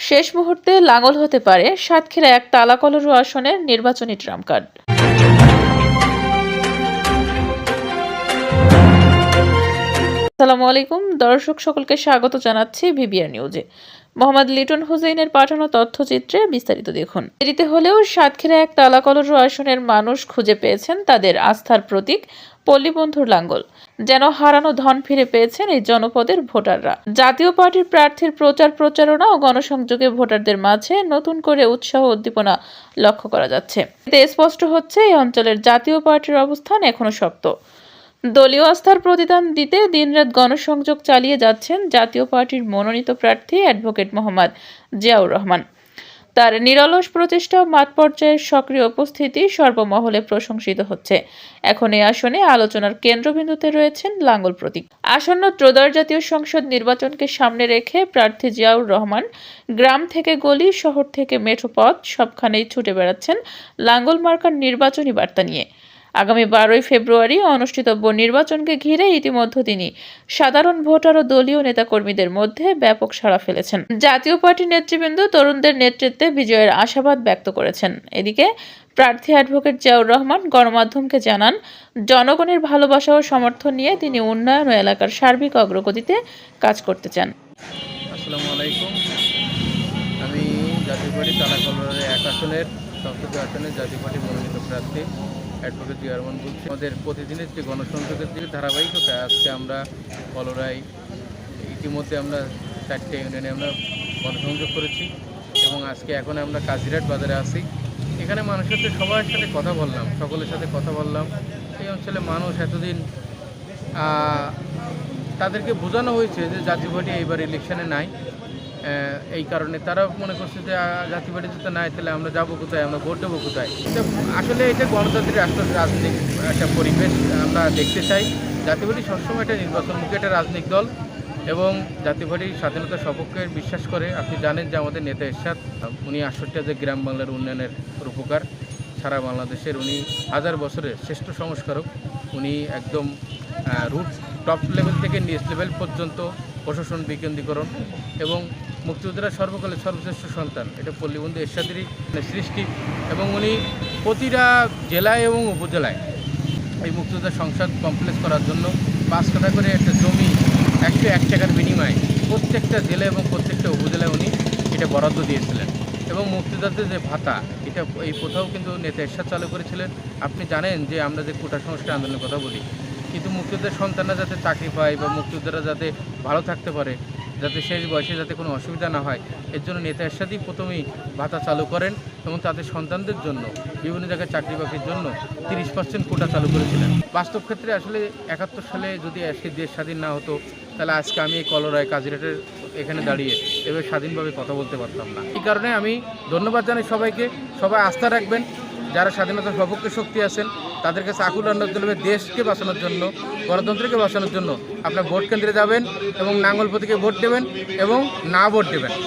শেষ মুহূর্তে লাঙল হতে পারে সাতক্ষীরা ১ তালাকলরু আসনের নির্বাচনী ট্রাম্প কার্ড। আসসালামু আলাইকুম দর্শক, সকলকে স্বাগত জানাচ্ছি ভিবিআর নিউজে। মোহাম্মদ লিটন হুসেইনের পাঠানো তথ্যচিত্রে বিস্তারিত দেখুন। দেরিতে হলেও সাতক্ষীরা ১ তালাকলরু আসনের মানুষ খুঁজে পেয়েছেন তাদের আস্থার প্রতীক পল্লীবন্ধুর লাঙ্গল। যেন হারানো ধন ফিরে পেয়েছেন এই জনপদের ভোটাররা। জাতীয় পার্টির প্রার্থীর প্রচারণা ও গণসংযোগে ভোটারদের মাঝে নতুন করে উৎসাহ উদ্দীপনা লক্ষ্য করা যাচ্ছে। এতে স্পষ্ট হচ্ছে এই অঞ্চলের জাতীয় পার্টির অবস্থান এখনো শক্ত। দলীয় আস্থার প্রতিদান দিতে দিনরাত গণসংযোগ চালিয়ে যাচ্ছেন জাতীয় পার্টির মনোনীত প্রার্থী অ্যাডভোকেট মোহাম্মদ জিয়াউর রহমান। তার নিরলস প্রচেষ্টা ও মাঠ পর্যায়ের সক্রিয় উপস্থিতি সর্বমহলে প্রশংসিত হচ্ছে। এখন এই আসনে আলোচনার কেন্দ্রবিন্দুতে রয়েছেন লাঙ্গল প্রতীক। আসন্ন ত্রয়োদশ জাতীয় সংসদ নির্বাচনকে সামনে রেখে প্রার্থী জিয়াউর রহমান গ্রাম থেকে গলি, শহর থেকে মেঠো পথ সবখানেই ছুটে বেড়াচ্ছেন লাঙ্গল মার্কার নির্বাচনী বার্তা নিয়ে। আগামী 12ই ফেব্রুয়ারি অনুষ্ঠিতব্য নির্বাচনকে ঘিরে ইতিমধ্যে তিনি সাধারণ ভোটার ও দলীয় নেতাকর্মীদের মধ্যে ব্যাপক সাড়া ফেলেছেন। জাতীয় পার্টির নেতৃবৃন্দ তরুণদের নেতৃত্বে বিজয়ের আশাবাদ ব্যক্ত করেছেন। এদিকে প্রার্থী অ্যাডভোকেট জিয়াউর রহমান গণমাধ্যমকে জানান, জনগণের ভালোবাসা ও সমর্থন নিয়ে তিনি উন্নয়ন ও এলাকার সার্বিক অগ্রগতিতে কাজ করতে চান। আসসালামু আলাইকুম। আমি জাতীয় পার্টি তালাকলরের ১ আসনের সংসদীয় আসনের জাতীয় পার্টি মনোনীত প্রার্থী অ্যাডভোকেট জিয়াউর রহমান বলছি। আমাদের প্রতিদিনের যে গণসংযোগের যে ধারাবাহিকতা, আজকে আমরা কলরায় ইতিমধ্যে আমরা 4টে ইউনিয়নে আমরা গণসংযোগ করেছি এবং আজকে এখন আমরা কাজিরাট বাজারে আছি। এখানে মানুষের সাথে সবার সাথে কথা বললাম, সকলের সাথে কথা বললাম। এই অঞ্চলে মানুষ এতদিন তাদেরকে বোঝানো হয়েছে যে জাতীয় পার্টি এইবার ইলেকশনে নাই, এই কারণে তারা মনে করছে যে জাতীয় পার্টি যদি নাই তাহলে আমরা যাবো কোথায়, আমরা ভোট দেবো কোথায়। আসলে এটা গণতান্ত্রিক রাজনৈতিক একটা পরিবেশ আমরা দেখতে চাই। জাতীয় পার্টি সবসময় একটা নির্বাচনমুখী একটা রাজনৈতিক দল এবং জাতীয় পার্টি স্বাধীনতার সপক্ষে বিশ্বাস করে। আপনি জানেন যে আমাদের নেতা এরশাদ, উনি 68 গ্রাম বাংলার উন্নয়নের রূপকার, সারা বাংলাদেশের উনি 1000 বছরের শ্রেষ্ঠ সংস্কারক। উনি একদম রুট টপ লেভেল থেকে নিচ লেভেল পর্যন্ত প্রশাসন বিকেন্দ্রীকরণ এবং মুক্তিযোদ্ধারা সর্বকালের সর্বশ্রেষ্ঠ সন্তান, এটা পল্লীবন্ধু এরশাদেরই সৃষ্টি। এবং উনি প্রতিটা জেলায় এবং উপজেলায় এই মুক্তিযোদ্ধা সংসদ কমপ্লেক্স করার জন্য 5 কাঠা করে একটা জমি 101 টাকার বিনিময়ে প্রত্যেকটা জেলা এবং প্রত্যেকটা উপজেলায় উনি এটা বরাদ্দ দিয়েছিলেন। এবং মুক্তিযোদ্ধাদের যে ভাতা, এটা এই কোথাও কিন্তু নেতা এরশাদ চালু করেছিলেন। আপনি জানেন যে আমরা যে কোটা সংস্কার আন্দোলনের কথা বলি, কিন্তু মুক্তিযোদ্ধার সন্তানরা যাতে চাকরি পায় বা মুক্তিযোদ্ধারা যাতে ভালো থাকতে পারে, যাতে শেষ বয়সে যাতে কোনো অসুবিধা না হয়, এর জন্য নেতা এরশাদই প্রথমেই ভাতা চালু করেন এবং তাদের সন্তানদের জন্য বিভিন্ন জায়গায় চাকরি বাকরির জন্য 30% কোটা চালু করেছিলেন। বাস্তব ক্ষেত্রে আসলে 71 সালে যদি আজকে দেশ স্বাধীন না হতো, তাহলে আজকে আমি এই কলরায় কাজিরাটের এখানে দাঁড়িয়ে এবার স্বাধীনভাবে কথা বলতে পারতাম না। এই কারণে আমি ধন্যবাদ জানাই সবাইকে। সবাই আস্থা রাখবেন, যারা স্বাধীনতার সপক্ষে শক্তি আছেন তাদের কাছে আকুল আন্দোলন চলবে। দেশকে বাঁচানোর জন্য, গণতন্ত্রকে বাঁচানোর জন্য আপনার ভোট কেন্দ্রে যাবেন এবং নাঙ্গল প্রতীকে ভোট দেবেন এবং না ভোট দেবেন।